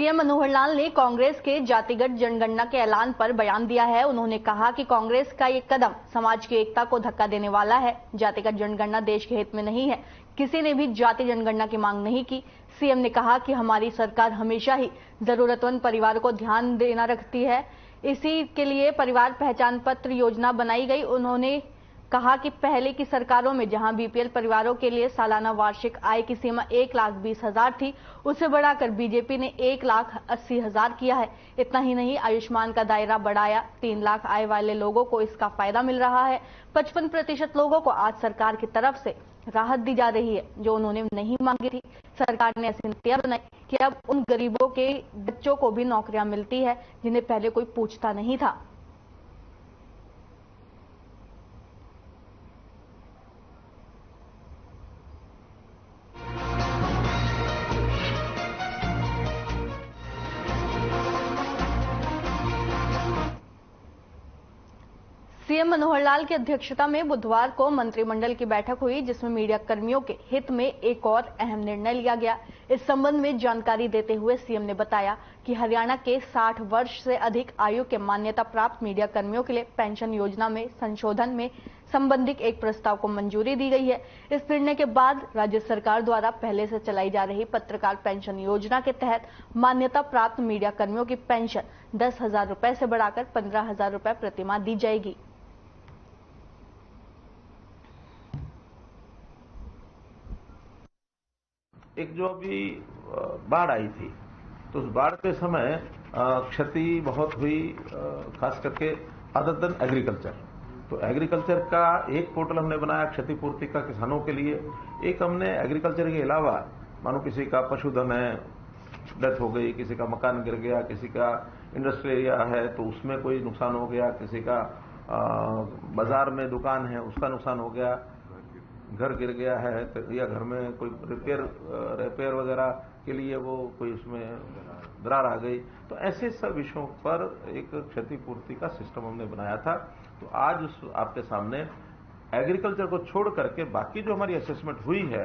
CM Manohar Lal ने कांग्रेस के जातिगत जनगणना के ऐलान पर बयान दिया है। उन्होंने कहा कि कांग्रेस का ये कदम समाज की एकता को धक्का देने वाला है। जातिगत जनगणना देश के हित में नहीं है। किसी ने भी जाति जनगणना की मांग नहीं की। सीएम ने कहा कि हमारी सरकार हमेशा ही जरूरतमंद परिवार को ध्यान देना रखती है। इसी के लिए परिवार पहचान पत्र योजना बनाई गई। उन्होंने कहा कि पहले की सरकारों में जहां बीपीएल परिवारों के लिए सालाना वार्षिक आय की सीमा 1,20,000 थी, उसे बढ़ाकर बीजेपी ने 1,80,000 किया है। इतना ही नहीं, आयुष्मान का दायरा बढ़ाया। 3 लाख आय वाले लोगों को इसका फायदा मिल रहा है। 55% लोगों को आज सरकार की तरफ से राहत दी जा रही है, जो उन्होंने नहीं मांगी थी। सरकार ने ऐसी नीतियां बनाई कि अब उन गरीबों के बच्चों को भी नौकरियां मिलती है जिन्हें पहले कोई पूछता नहीं था। सीएम मनोहर लाल की अध्यक्षता में बुधवार को मंत्रिमंडल की बैठक हुई, जिसमें मीडिया कर्मियों के हित में एक और अहम निर्णय लिया गया। इस संबंध में जानकारी देते हुए सीएम ने बताया कि हरियाणा के 60 वर्ष से अधिक आयु के मान्यता प्राप्त मीडिया कर्मियों के लिए पेंशन योजना में संशोधन में संबंधित एक प्रस्ताव को मंजूरी दी गई है। इस निर्णय के बाद राज्य सरकार द्वारा पहले से चलाई जा रही पत्रकार पेंशन योजना के तहत मान्यता प्राप्त मीडिया कर्मियों की पेंशन 10,000 रुपए से बढ़ाकर 15,000 रुपए प्रतिमाह दी जाएगी। एक जो अभी बाढ़ आई थी, तो उस बाढ़ के समय क्षति बहुत हुई, खास करके अदर देन एग्रीकल्चर। तो एग्रीकल्चर का एक पोर्टल हमने बनाया क्षतिपूर्ति का किसानों के लिए। एक हमने एग्रीकल्चर के अलावा, मानो किसी का पशुधन है, डेथ हो गई, किसी का मकान गिर गया, किसी का इंडस्ट्री एरिया है तो उसमें कोई नुकसान हो गया, किसी का बाजार में दुकान है उसका नुकसान हो गया, घर गिर गया है, तो या घर में कोई रिपेयर वगैरह के लिए वो कोई उसमें दरार आ गई, तो ऐसे सब विषयों पर एक क्षतिपूर्ति का सिस्टम हमने बनाया था। तो आज आपके सामने एग्रीकल्चर को छोड़ करके बाकी जो हमारी असेसमेंट हुई है,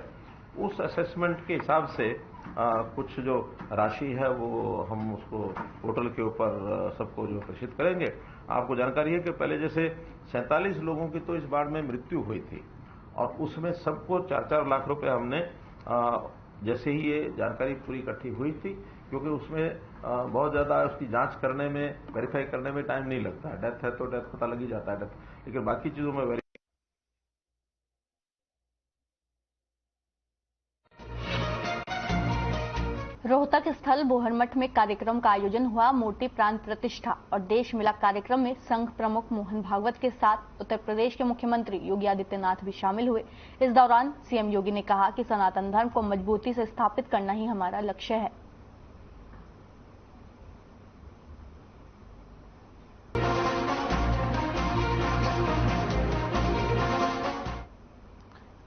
उस असेसमेंट के हिसाब से कुछ जो राशि है वो हम उसको पोर्टल के ऊपर सबको जो प्रेषित करेंगे। आपको जानकारी है कि पहले जैसे 47 लोगों की तो इस बाढ़ में मृत्यु हुई थी और उसमें सबको 4-4 लाख रुपए हमने, जैसे ही ये जानकारी पूरी इकट्ठी हुई थी, क्योंकि उसमें बहुत ज्यादा उसकी जांच करने में, वेरीफाई करने में टाइम नहीं लगता है। डेथ है तो डेथ पता लग ही जाता है डेथ, लेकिन बाकी चीजों में रोहतक स्थल बोहरमठ में कार्यक्रम का आयोजन हुआ। मूर्ति प्राण प्रतिष्ठा और देश मिला कार्यक्रम में संघ प्रमुख मोहन भागवत के साथ उत्तर प्रदेश के मुख्यमंत्री योगी आदित्यनाथ भी शामिल हुए। इस दौरान सीएम योगी ने कहा कि सनातन धर्म को मजबूती से स्थापित करना ही हमारा लक्ष्य है।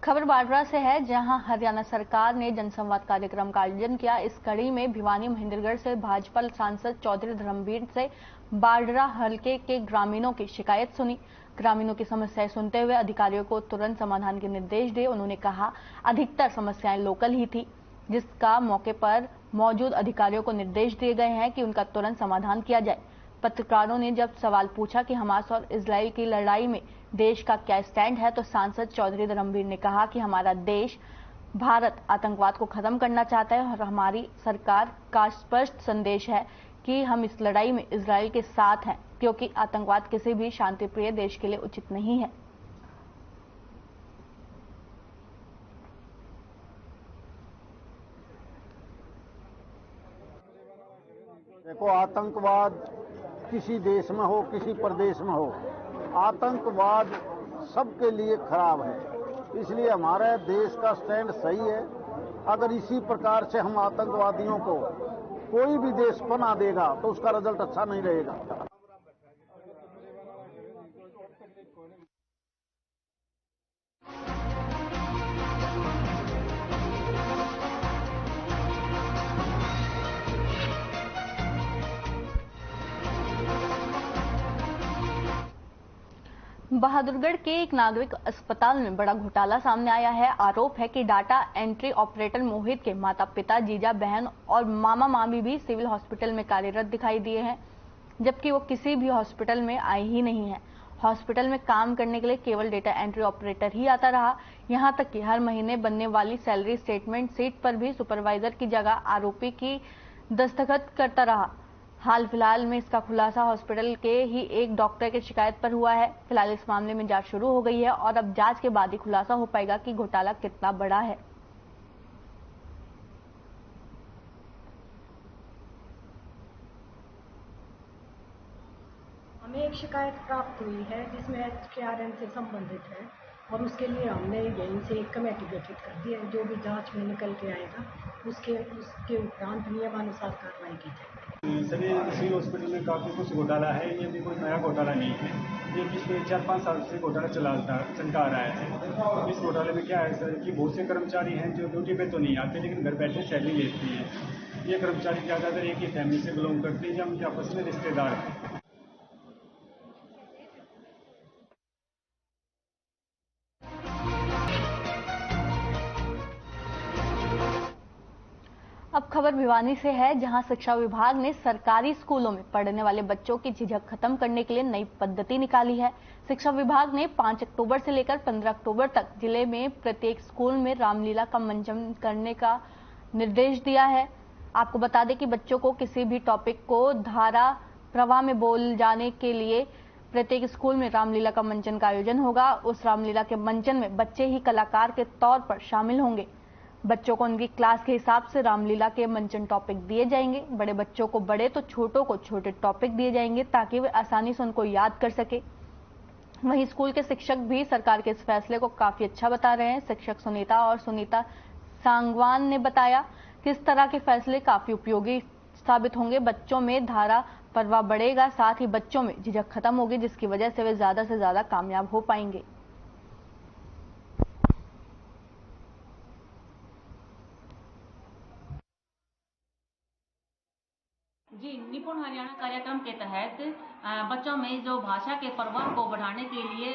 खबर बाडरा से है, जहां हरियाणा सरकार ने जनसंवाद कार्यक्रम का आयोजन किया। इस कड़ी में भिवानी महेंद्रगढ़ से भाजपा सांसद चौधरी धर्मवीर से बाडरा हलके के ग्रामीणों की शिकायत सुनी। ग्रामीणों की समस्याएं सुनते हुए अधिकारियों को तुरंत समाधान के निर्देश दिए। उन्होंने कहा अधिकतर समस्याएं लोकल ही थी, जिसका मौके पर मौजूद अधिकारियों को निर्देश दिए गए हैं कि उनका तुरंत समाधान किया जाए। पत्रकारों ने जब सवाल पूछा कि हमास और इजराइल की लड़ाई में देश का क्या स्टैंड है, तो सांसद चौधरी धर्मवीर ने कहा कि हमारा देश, भारत आतंकवाद को खत्म करना चाहता है और हमारी सरकार का स्पष्ट संदेश है कि हम इस लड़ाई में इजराइल के साथ हैं, क्योंकि आतंकवाद किसी भी शांतिप्रिय देश के लिए उचित नहीं है। देखो, आतंकवाद किसी देश में हो, किसी प्रदेश में हो, आतंकवाद सबके लिए खराब है। इसलिए हमारे देश का स्टैंड सही है। अगर इसी प्रकार से हम आतंकवादियों को कोई भी देश बना देगा तो उसका रिजल्ट अच्छा नहीं रहेगा। बहादुरगढ़ के एक नागरिक अस्पताल में बड़ा घोटाला सामने आया है। आरोप है कि डाटा एंट्री ऑपरेटर मोहित के माता पिता, जीजा बहन और मामा मामी भी सिविल हॉस्पिटल में कार्यरत दिखाई दिए हैं, जबकि वो किसी भी हॉस्पिटल में आए ही नहीं है। हॉस्पिटल में काम करने के लिए केवल डेटा एंट्री ऑपरेटर ही आता रहा। यहां तक कि हर महीने बनने वाली सैलरी स्टेटमेंट सीट पर भी सुपरवाइजर की जगह आरोपी की दस्तखत करता रहा। हाल फिलहाल में इसका खुलासा हॉस्पिटल के ही एक डॉक्टर की शिकायत पर हुआ है। फिलहाल इस मामले में जांच शुरू हो गई है और अब जांच के बाद ही खुलासा हो पाएगा कि घोटाला कितना बड़ा है। हमें एक शिकायत प्राप्त हुई है जिसमें HKRN से संबंधित है और उसके लिए हमने यहीं से एक कमेटी गठित कर दी है। जो भी जांच में निकल के आएगा उसके उपरांत नियमानुसार कार्रवाई की जाएगी। सभी सिविल हॉस्पिटल में काफ़ी कुछ घोटाला है। ये भी कोई नया घोटाला नहीं है। ये पिछले 4-5 साल से घोटाला चलता आ रहा है। इस घोटाले में क्या है सर कि बहुत से कर्मचारी हैं जो ड्यूटी पे तो नहीं आते लेकिन घर बैठे सैलरी लेते हैं। ये कर्मचारी ज़्यादातर एक ही फैमिली से बिलोंग करते हैं या उनके आपस में रिश्तेदार हैं। अब खबर भिवानी से है, जहां शिक्षा विभाग ने सरकारी स्कूलों में पढ़ने वाले बच्चों की झिझक खत्म करने के लिए नई पद्धति निकाली है। शिक्षा विभाग ने 5 अक्टूबर से लेकर 15 अक्टूबर तक जिले में प्रत्येक स्कूल में रामलीला का मंचन करने का निर्देश दिया है। आपको बता दें कि बच्चों को किसी भी टॉपिक को धारा प्रवाह में बोल जाने के लिए प्रत्येक स्कूल में रामलीला का मंचन का आयोजन होगा। उस रामलीला के मंचन में बच्चे ही कलाकार के तौर पर शामिल होंगे। बच्चों को उनकी क्लास के हिसाब से रामलीला के मंचन टॉपिक दिए जाएंगे। बड़े बच्चों को बड़े तो छोटों को छोटे टॉपिक दिए जाएंगे ताकि वे आसानी से उनको याद कर सके। वहीं स्कूल के शिक्षक भी सरकार के इस फैसले को काफी अच्छा बता रहे हैं। शिक्षक सुनीता सांगवान ने बताया कि इस तरह के फैसले काफी उपयोगी साबित होंगे। बच्चों में धारा प्रवाह बढ़ेगा, साथ ही बच्चों में झिझक खत्म होगी, जिसकी वजह से वे ज्यादा से ज्यादा कामयाब हो पाएंगे। जी, निपुण हरियाणा कार्यक्रम के तहत बच्चों में जो भाषा के प्रवाह को बढ़ाने के लिए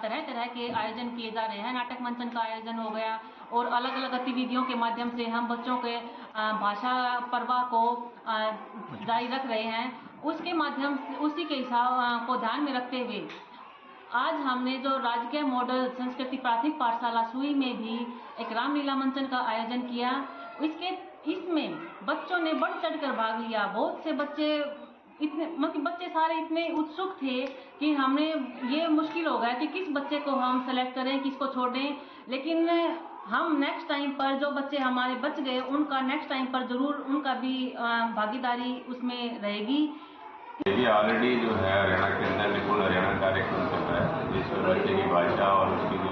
तरह तरह के आयोजन किए जा रहे हैं। नाटक मंचन का आयोजन हो गया और अलग अलग गतिविधियों के माध्यम से हम बच्चों के भाषा प्रवाह को जारी रख रहे हैं। उसके माध्यम से उसी के हिसाब को ध्यान में रखते हुए आज हमने जो राजकीय मॉडल संस्कृति प्राथमिक पाठशाला सुई में भी एक रामलीला मंचन का आयोजन किया। इसमें बच्चों ने बढ़ चढ़कर भाग लिया। बहुत से बच्चे बच्चे सारे इतने उत्सुक थे कि हमने ये मुश्किल हो गया कि किस बच्चे को हम सेलेक्ट करें, किसको छोड़ें। लेकिन हम नेक्स्ट टाइम पर जो बच्चे हमारे बच गए उनका नेक्स्ट टाइम पर जरूर उनका भी भागीदारी उसमें रहेगी। ये ऑलरेडी जो है हरियाणा के अंदर निपुण हरियाणा कार्यक्रम चल रहा है, जिसमें बच्चे की भाषा और उसकी जो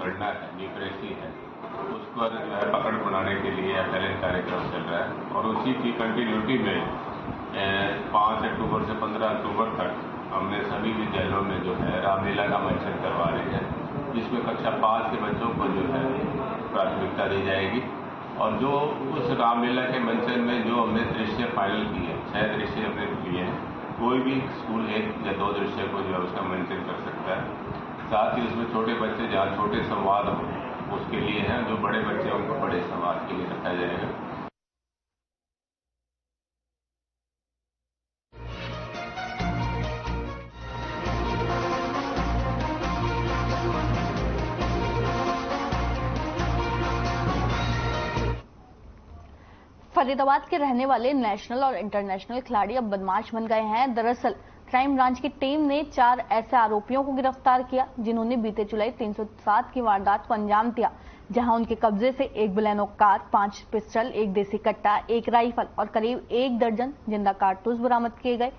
गणना है, न्यूट्रेसी है, उस पर जो है पकड़ बनाने के लिए टैलेंट कार्यक्रम चल रहा है। और उसी की कंटिन्यूटी में 5 अक्टूबर से 15 अक्टूबर तक हमने सभी विद्यालयों में जो है रामलीला का मंचन करवा रहे हैं, जिसमें कक्षा 5 के बच्चों को जो है प्राथमिकता दी जाएगी। और जो उस रामलीला के मंचन में जो हमने दृश्य फाइनल किए, 6 दृश्य हमने लिए हैं, कोई भी स्कूल 1 या 2 दृश्य को जो है उसका मंचन कर सकता है। साथ ही उसमें छोटे बच्चे जहाँ छोटे संवाद हो उसके लिए हैं, जो बड़े बच्चे हैं उनको बड़े संवाद के लिए रखा जाएगा। फरीदाबाद के रहने वाले नेशनल और इंटरनेशनल खिलाड़ी अब बदमाश बन गए हैं। दरअसल क्राइम ब्रांच की टीम ने 4 ऐसे आरोपियों को गिरफ्तार किया जिन्होंने बीते जुलाई 307 की वारदात को अंजाम दिया, जहां उनके कब्जे से 1 बोलेरो कार, 5 पिस्टल, 1 देसी कट्टा, 1 राइफल और करीब 1 दर्जन जिंदा कारतूस बरामद किए गए।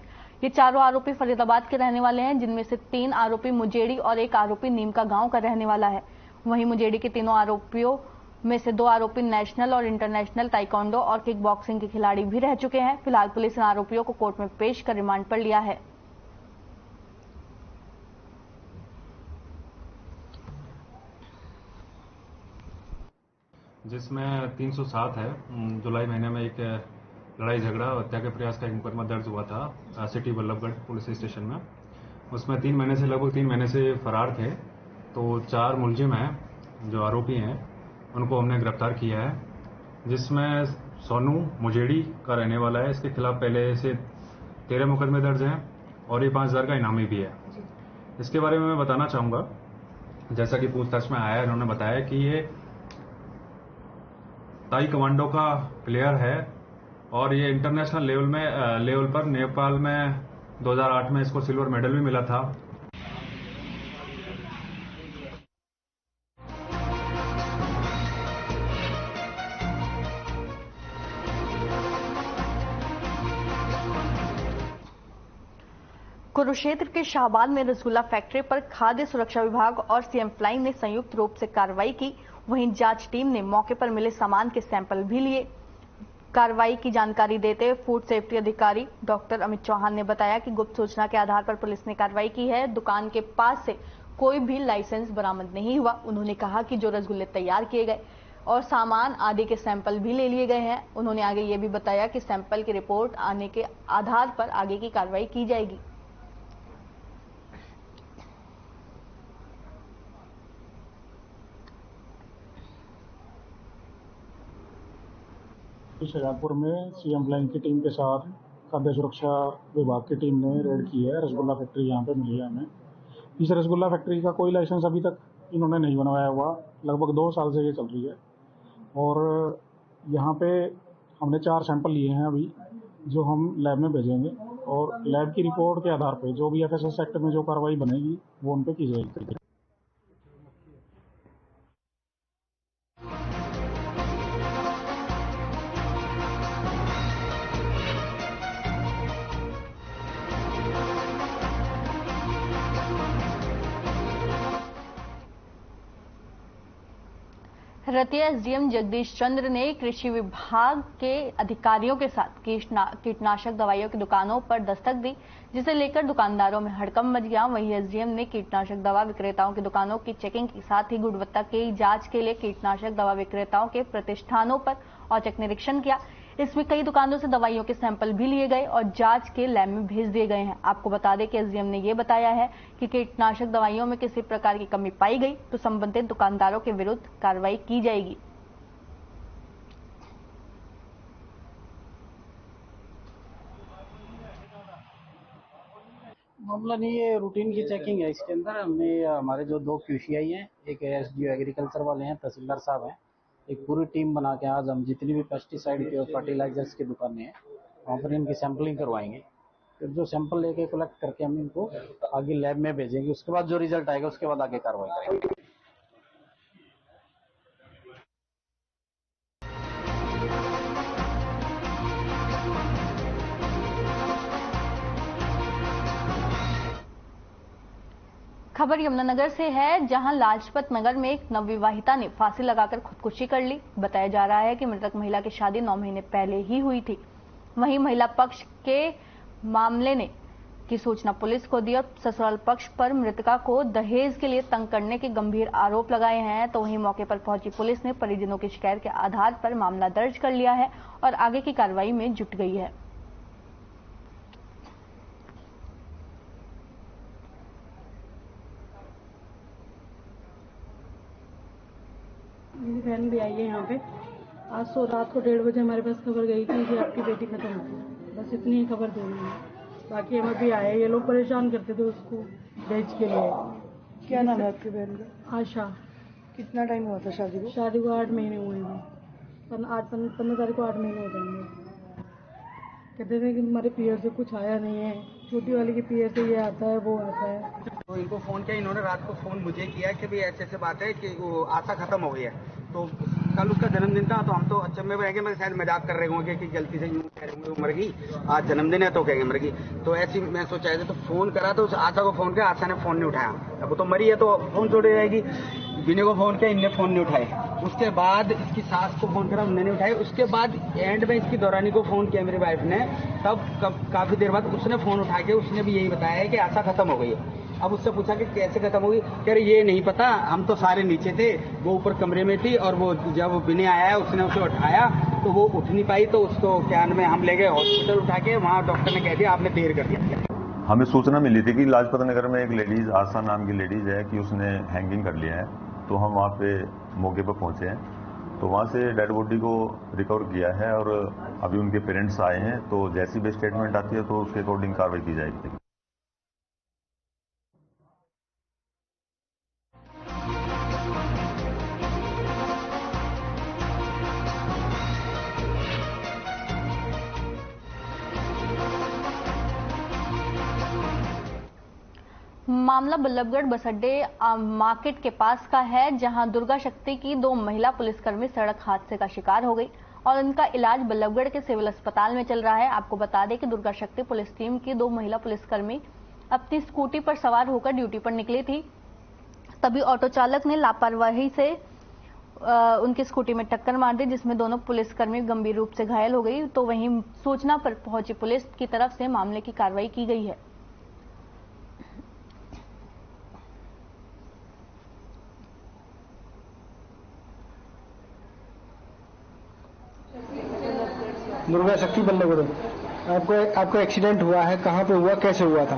ये चारों आरोपी फरीदाबाद के रहने वाले हैं, जिनमें से 3 आरोपी मुजेड़ी और 1 आरोपी नीमका गांव का रहने वाला है। वहीं मुजेड़ी के तीनों आरोपियों में से 2 आरोपी नेशनल और इंटरनेशनल ताइक्वांडो और किक बॉक्सिंग के खिलाड़ी भी रह चुके हैं। फिलहाल पुलिस इन आरोपियों को कोर्ट में पेश कर रिमांड पर लिया है। जिसमें 307 है। जुलाई महीने में एक लड़ाई झगड़ा और हत्या के प्रयास का एक मुकदमा दर्ज हुआ था सिटी बल्लभगढ़ पुलिस स्टेशन में। उसमें 3 महीने से लगभग 3 महीने से फरार थे। तो 4 मुलजिम हैं जो आरोपी हैं, उनको हमने गिरफ्तार किया है, जिसमें सोनू मुजेड़ी का रहने वाला है। इसके खिलाफ पहले से 13 मुकदमे दर्ज हैं और ये 5,000 का इनामी भी है। इसके बारे में मैं बताना चाहूँगा, जैसा कि पूछताछ में आया, इन्होंने बताया कि ये ताई कमांडो का प्लेयर है और ये इंटरनेशनल लेवल पर नेपाल में 2008 में इसको सिल्वर मेडल भी मिला था। कुरुक्षेत्र के शाहबाद में रसगुल्ला फैक्ट्री पर खाद्य सुरक्षा विभाग और सीएम फ्लाइंग ने संयुक्त रूप से कार्रवाई की। वहीं जांच टीम ने मौके पर मिले सामान के सैंपल भी लिए। कार्रवाई की जानकारी देते हुए फूड सेफ्टी अधिकारी डॉक्टर अमित चौहान ने बताया कि गुप्त सूचना के आधार पर पुलिस ने कार्रवाई की है। दुकान के पास से कोई भी लाइसेंस बरामद नहीं हुआ। उन्होंने कहा कि जो रसगुल्ले तैयार किए गए और सामान आदि के सैंपल भी ले लिए गए हैं। उन्होंने आगे ये भी बताया कि सैंपल की रिपोर्ट आने के आधार पर आगे की कार्रवाई की जाएगी। शाहजहांपुर में सीएम फ्लाइंग की टीम के साथ खाद्य सुरक्षा विभाग की टीम ने रेड की है। रसगुल्ला फैक्ट्री यहाँ पे मिली है हमें। इस रसगुल्ला फैक्ट्री का कोई लाइसेंस अभी तक इन्होंने नहीं बनवाया हुआ, लगभग 2 साल से ये चल रही है। और यहाँ पे हमने 4 सैंपल लिए हैं अभी, जो हम लैब में भेजेंगे और लैब की रिपोर्ट के आधार पर जो भी FSS एक्ट में जो कार्रवाई बनेगी वो उन पर की जाएगी। रतिया एसडीएम जगदीश चंद्र ने कृषि विभाग के अधिकारियों के साथ कीटनाशक दवाइयों की दुकानों पर दस्तक दी, जिसे लेकर दुकानदारों में हड़कंप मच गया। वहीं एसडीएम ने कीटनाशक दवा विक्रेताओं की दुकानों की चेकिंग के साथ ही गुणवत्ता की जांच के लिए कीटनाशक दवा विक्रेताओं के प्रतिष्ठानों पर औचक निरीक्षण किया। इसमें कई दुकानों से दवाइयों के सैंपल भी लिए गए और जांच के लैब में भेज दिए गए हैं। आपको बता दें कि एसडीएम ने यह बताया है कि कीटनाशक दवाइयों में किसी प्रकार की कमी पाई गई तो संबंधित दुकानदारों के विरुद्ध कार्रवाई की जाएगी। मामला नहीं, ये रूटीन की चेकिंग है। इसके अंदर हमने हमारे जो 2 QCI हैं, एक एसडीओ एग्रीकल्चर वाले हैं, तहसीलदार साहब हैं, एक पूरी टीम बना के आज हम जितनी भी पेस्टिसाइड के और फर्टिलाइजर्स की दुकानें हैं वहाँ पर इनकी सैंपलिंग करवाएंगे। फिर जो सैंपल लेके कलेक्ट करके हम इनको आगे लैब में भेजेंगे। उसके बाद जो रिजल्ट आएगा उसके बाद आगे कार्रवाई करेंगे। खबर यमुनानगर से है, जहां लाजपत नगर में एक नवविवाहिता ने फांसी लगाकर खुदकुशी कर ली। बताया जा रहा है कि मृतक महिला की शादी 9 महीने पहले ही हुई थी। वहीं महिला पक्ष के मामले ने की सूचना पुलिस को दी और ससुराल पक्ष पर मृतका को दहेज के लिए तंग करने के गंभीर आरोप लगाए हैं। तो वहीं मौके पर पहुंची पुलिस ने परिजनों की शिकायत के आधार पर मामला दर्ज कर लिया है और आगे की कार्रवाई में जुट गई है। मेरी बहन भी आई है यहाँ पे। आज सो रात को 1:30 बजे हमारे पास खबर गई थी कि आपकी बेटी खत्म हो गई। बस इतनी ही खबर दे रही है। बाकी हम अभी आए, ये लोग परेशान करते थे उसको दहेज के लिए। क्या नाम है आपकी बहन का? आशा। कितना टाइम हुआ था शादी को? शादी को 8 महीने हुए हैं। आज 15 तारीख को 8 महीने हो जाएंगे। कहते थे कि हमारे पीयर से कुछ आया नहीं है। छोटी वाली के पीयर से ये आता है वो आता है। तो इनको फ़ोन किया, इन्होंने रात को फ़ोन मुझे किया कि भाई ऐसे ऐसे बात है कि वो आशा खत्म हो गई है। तो कल उसका जन्मदिन था, तो हम तो अचंभे में रह गए। मैं शायद मजाक कर रहे होंगे कि गलती से यूँ कह रहे होंगे मर गई, आज जन्मदिन है तो कहेंगे मर गई। तो ऐसी मैं सोचा है, तो फ़ोन करा तो उस आशा को फ़ोन किया, आशा ने फ़ोन नहीं उठाया। अब वो तो मरी है तो फ़ोन छोड़ी जाएगी। विनय को फ़ोन किया, इनने फ़ोन नहीं उठाए। उसके बाद इसकी सास को फ़ोन करा, उन्होंने नहीं उठाए। उसके बाद एंड में इसकी दौरानी को फ़ोन किया मेरी वाइफ ने, तब काफ़ी देर बाद उसने फ़ोन उठा के उसने भी यही बताया है कि आशा खत्म हो गई है। अब उससे पूछा कि कैसे खत्म होगी, कह रहे ये नहीं पता, हम तो सारे नीचे थे, वो ऊपर कमरे में थी और वो जब विनय आया उसने उसे उठाया तो वो उठ नहीं पाई। तो उसको क्या नाम है, हम ले गए हॉस्पिटल उठा के, वहाँ डॉक्टर ने कह दिया आपने देर कर दिया। हमें सूचना मिली थी कि लाजपत नगर में एक लेडीज आशा नाम की लेडीज है कि उसने हैंगिंग कर लिया है, तो हम वहाँ पे मौके पर पहुंचे हैं, तो वहाँ से डेड बॉडी को रिकवर किया है और अभी उनके पेरेंट्स आए हैं, तो जैसी भी स्टेटमेंट आती है तो उसके अकॉर्डिंग कार्रवाई की जाएगी। मामला बल्लभगढ़ बस अड्डे मार्केट के पास का है, जहां दुर्गा शक्ति की 2 महिला पुलिसकर्मी सड़क हादसे का शिकार हो गई और उनका इलाज बल्लभगढ़ के सिविल अस्पताल में चल रहा है। आपको बता दें कि दुर्गा शक्ति पुलिस टीम की 2 महिला पुलिसकर्मी अपनी स्कूटी पर सवार होकर ड्यूटी पर निकली थी, तभी ऑटो चालक ने लापरवाही से उनकी स्कूटी में टक्कर मार दी, जिसमें दोनों पुलिसकर्मी गंभीर रूप से घायल हो गई। तो वहीं सूचना पर पहुंची पुलिस की तरफ से मामले की कार्रवाई की गई है। दुर्गा शक्ति बल्लभगढ़, आपको एक्सीडेंट हुआ है, कहाँ पे हुआ, कैसे हुआ था?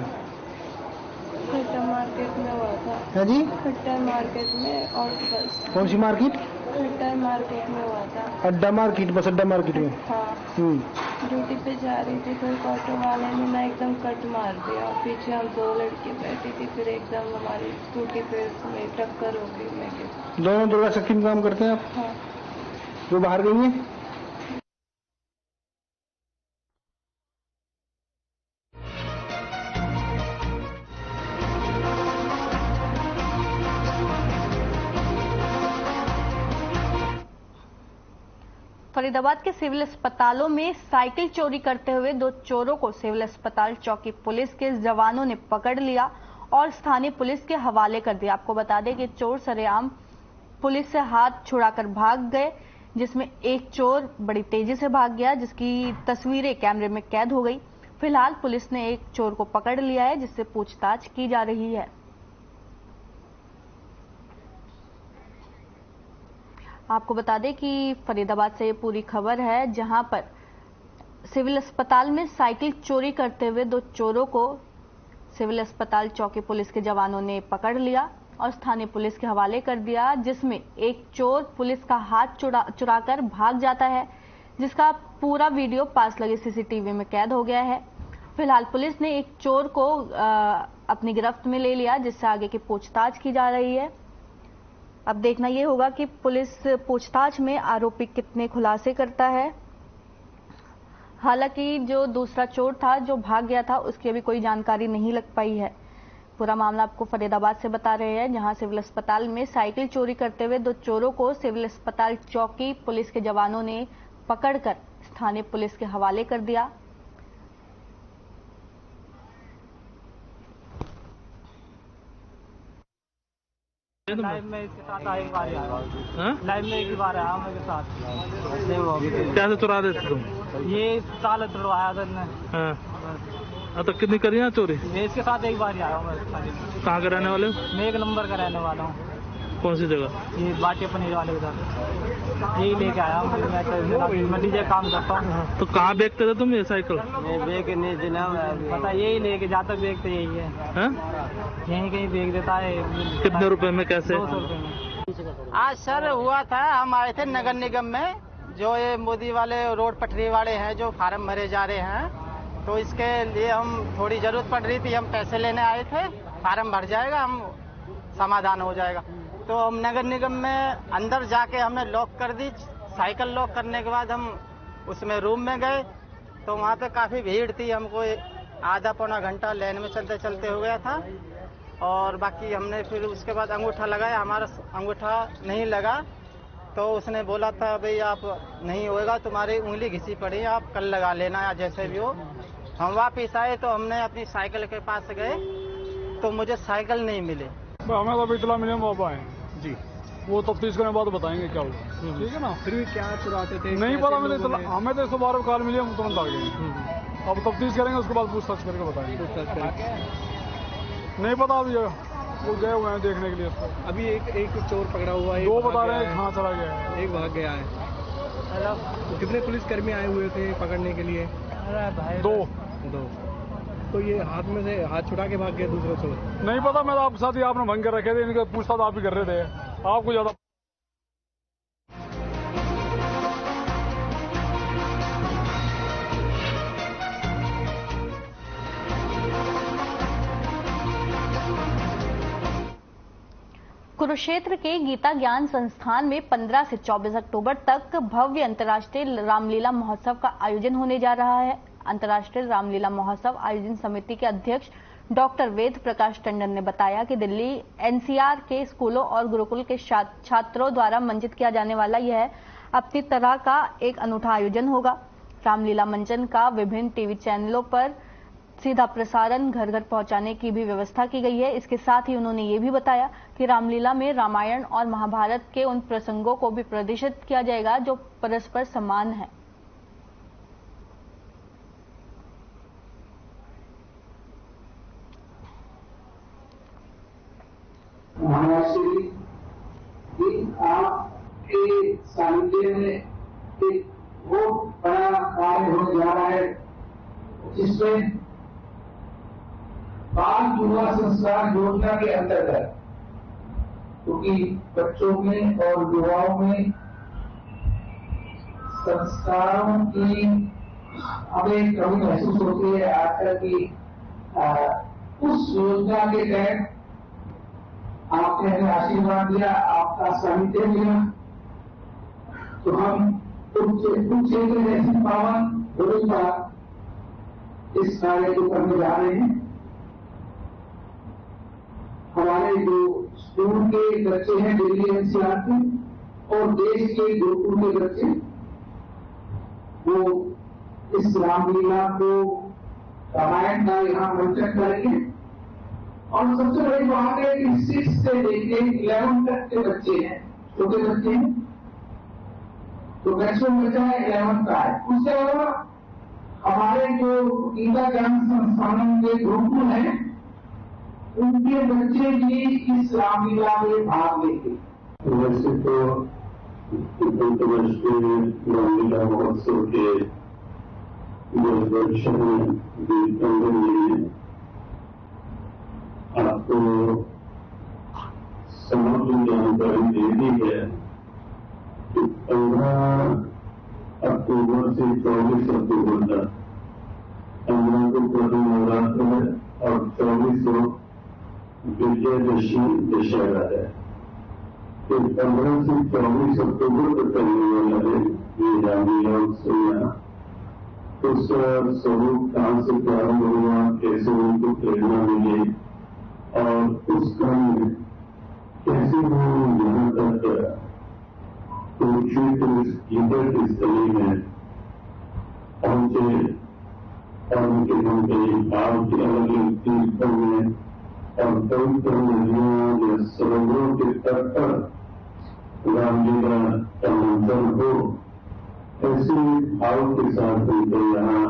खट्टा मार्केट में हुआ था। है जी? खट्टा मार्केट में। और बस कौन सी मार्केट? खट्टा मार्केट में हुआ था। अड्डा मार्केट, बस अड्डा मार्केट में। हाँ। ड्यूटी पे जा रही थी, फिर ऑटो वाले ने ना एकदम कट मार दिया, पीछे हम 2 लड़के बैठी थी, फिर एकदम हमारी स्कूटी पे टक्कर हो गई। दोनों दुर्गा शक्ति में काम करते हैं आप? हाँ। वो बाहर गई है? फरीदाबाद के सिविल अस्पतालों में साइकिल चोरी करते हुए 2 चोरों को सिविल अस्पताल चौकी पुलिस के जवानों ने पकड़ लिया और स्थानीय पुलिस के हवाले कर दिया। आपको बता दें कि चोर सरेआम पुलिस से हाथ छुड़ाकर भाग गए, जिसमें एक चोर बड़ी तेजी से भाग गया, जिसकी तस्वीरें कैमरे में कैद हो गई। फिलहाल पुलिस ने एक चोर को पकड़ लिया है, जिससे पूछताछ की जा रही है। आपको बता दें कि फरीदाबाद से ये पूरी खबर है, जहां पर सिविल अस्पताल में साइकिल चोरी करते हुए 2 चोरों को सिविल अस्पताल चौकी पुलिस के जवानों ने पकड़ लिया और स्थानीय पुलिस के हवाले कर दिया, जिसमें एक चोर पुलिस का हाथ चुराकर भाग जाता है, जिसका पूरा वीडियो पास लगे सीसीटीवी में कैद हो गया है। फिलहाल पुलिस ने एक चोर को अपनी गिरफ्त में ले लिया, जिससे आगे की पूछताछ की जा रही है। अब देखना यह होगा कि पुलिस पूछताछ में आरोपी कितने खुलासे करता है। हालांकि जो दूसरा चोर था जो भाग गया था, उसकी अभी कोई जानकारी नहीं लग पाई है। पूरा मामला आपको फरीदाबाद से बता रहे हैं, जहां सिविल अस्पताल में साइकिल चोरी करते हुए 2 चोरों को सिविल अस्पताल चौकी पुलिस के जवानों ने पकड़कर स्थानीय पुलिस के हवाले कर दिया। लाइव में इसके साथ एक बार आया, लाइव में एक ही बार आया मेरे साथ। कैसे चुरा रहे थे तुम? ये ताला तुड़वाया था इसने। हाँ, तो कितनी करी है चोरी? मैं इसके साथ एक बार ही आया हूँ। कहाँ के रहने वाले? मैं 1 नंबर का रहने वाला हूँ। कौन सी जगह? ये बाटी पनीर वाले उधर। यही लेके आया हूँ, मैं डीजे काम करता हूँ। तो कहाँ बेचते थे तुम ये साइकिल? मैं बेच नहीं देना, पता यही लेके जहाँ तक बेचते यही है। यहीं कहीं बेच देता है। कितने रुपए में, कैसे? 200 रुपए में। आज सर हुआ था, हम आए थे नगर निगम में, जो ये मोदी वाले रोड पटरी वाले हैं जो फार्म भरे जा रहे हैं, तो इसके लिए हम थोड़ी जरूरत पड़ रही थी, हम पैसे लेने आए थे। फार्म भर जाएगा, हम समाधान हो जाएगा। तो हम नगर निगम में अंदर जाके हमने लॉक कर दी। साइकिल लॉक करने के बाद हम उसमें रूम में गए, तो वहाँ पे काफ़ी भीड़ थी। हमको आधा पौना घंटा लाइन में चलते चलते हो गया था। और बाकी हमने फिर उसके बाद अंगूठा लगाया, हमारा अंगूठा नहीं लगा, तो उसने बोला था भाई आप नहीं होएगा, तुम्हारी उंगली घिसी पड़ी है, आप कल लगा लेना या जैसे भी हो। हम वापिस आए तो हमने अपनी साइकिल के पास गए तो मुझे साइकिल नहीं मिली। हमें तो इतला मिले बाबा है जी, वो तफ्तीश करने बाद बताएंगे क्या हुआ। ठीक है ना? फिर भी क्या चुराते थे नहीं पता, हमें तो 112 कॉल मिली, हम तुरंत आ गए। अब तफ्तीश करेंगे, उसके बाद पूछताछ करके बताएंगे। नहीं पता, अभी वो गए हुए हैं देखने के लिए। अभी एक चोर पकड़ा हुआ है, 2 बता रहे हैं, हाँ चला गया है, 1 भाग गया है। तो कितने पुलिसकर्मी आए हुए थे पकड़ने के लिए? 2। तो ये हाथ में से हाथ छुड़ा के भाग गए दूसरे से? नहीं पता, मैं तो आपके साथ ही आपने भंग कर रखे थे, इनका पूछताछ आप ही कर रहे थे, आपको ज्यादा। कुरुक्षेत्र के गीता ज्ञान संस्थान में 15 से 24 अक्टूबर तक भव्य अंतर्राष्ट्रीय रामलीला महोत्सव का आयोजन होने जा रहा है। अंतर्राष्ट्रीय रामलीला महोत्सव आयोजन समिति के अध्यक्ष डॉक्टर वेद प्रकाश टंडन ने बताया कि दिल्ली एनसीआर के स्कूलों और गुरुकुल के छात्रों द्वारा मंचित किया जाने वाला यह अपनी तरह का एक अनूठा आयोजन होगा। रामलीला मंचन का विभिन्न टीवी चैनलों पर सीधा प्रसारण घर घर पहुंचाने की भी व्यवस्था की गई है। इसके साथ ही उन्होंने ये भी बताया कि रामलीला में रामायण और महाभारत के उन प्रसंगों को भी प्रदर्शित किया जाएगा जो परस्पर समान है। महाराष्ट्री आपके सानिध्य में एक बहुत बड़ा कार्य होने जा रहा है, जिसमें बाल युवा संस्कार योजना के अंतर्गत, क्योंकि बच्चों में और युवाओं में संस्कारों की हमें कमी महसूस होती है आजकल की, उस योजना के तहत आपने हमें आशीर्वाद दिया, आपका सानिध्य मिला, तो हम कुरुक्षेत्र जैसी पावन भूमि पर इस कार्य को करने जा रहे हैं। हमारे जो स्कूल के बच्चे हैं दिल्ली एनसीआर के और देश के गुरुकुल के बच्चे, वो इस रामलीला को रामायण का यहाँ मंचन करेंगे। और सबसे बड़ी बात है कि 6 से लेकर 11 तक के बच्चे हैं, छोटे बच्चे हैं, तो मैक्सिमम बच्चा 11 का है। उसके अलावा हमारे जो गीता ज्ञान संस्थानों के गुरुकुल हैं, उनके बच्चे भी इस रामलीला में भाग लेंगे। वैसे तो अंतर्राष्ट्रीय रामलीला महोत्सव के वर्ष में आपको समग्र जानकारी दे दी है कि 15 अक्टूबर से 24 अक्टूबर तक 15 को प्रथम नवरात्र है और 24 को विजयदशमी दशहरा है। तो 15 से 24 अक्टूबर तक चलने वाला है ये रामलीला उत्सव। यहाँ उस स्वरूप कहाँ से प्रारंभ हुआ, कैसे उनको प्रेरणा मिली और उस क्रम में कैसे वो यहाँ तक कुरुक्षेत्र गीता की स्थली में पहुंचे और उनके भाव के अलग अलग तीर्थों में और पवित्र नदियों या सरोवरों के तट पर रामलीला का मंथन हो, ऐसे भाव के साथ उनको यहाँ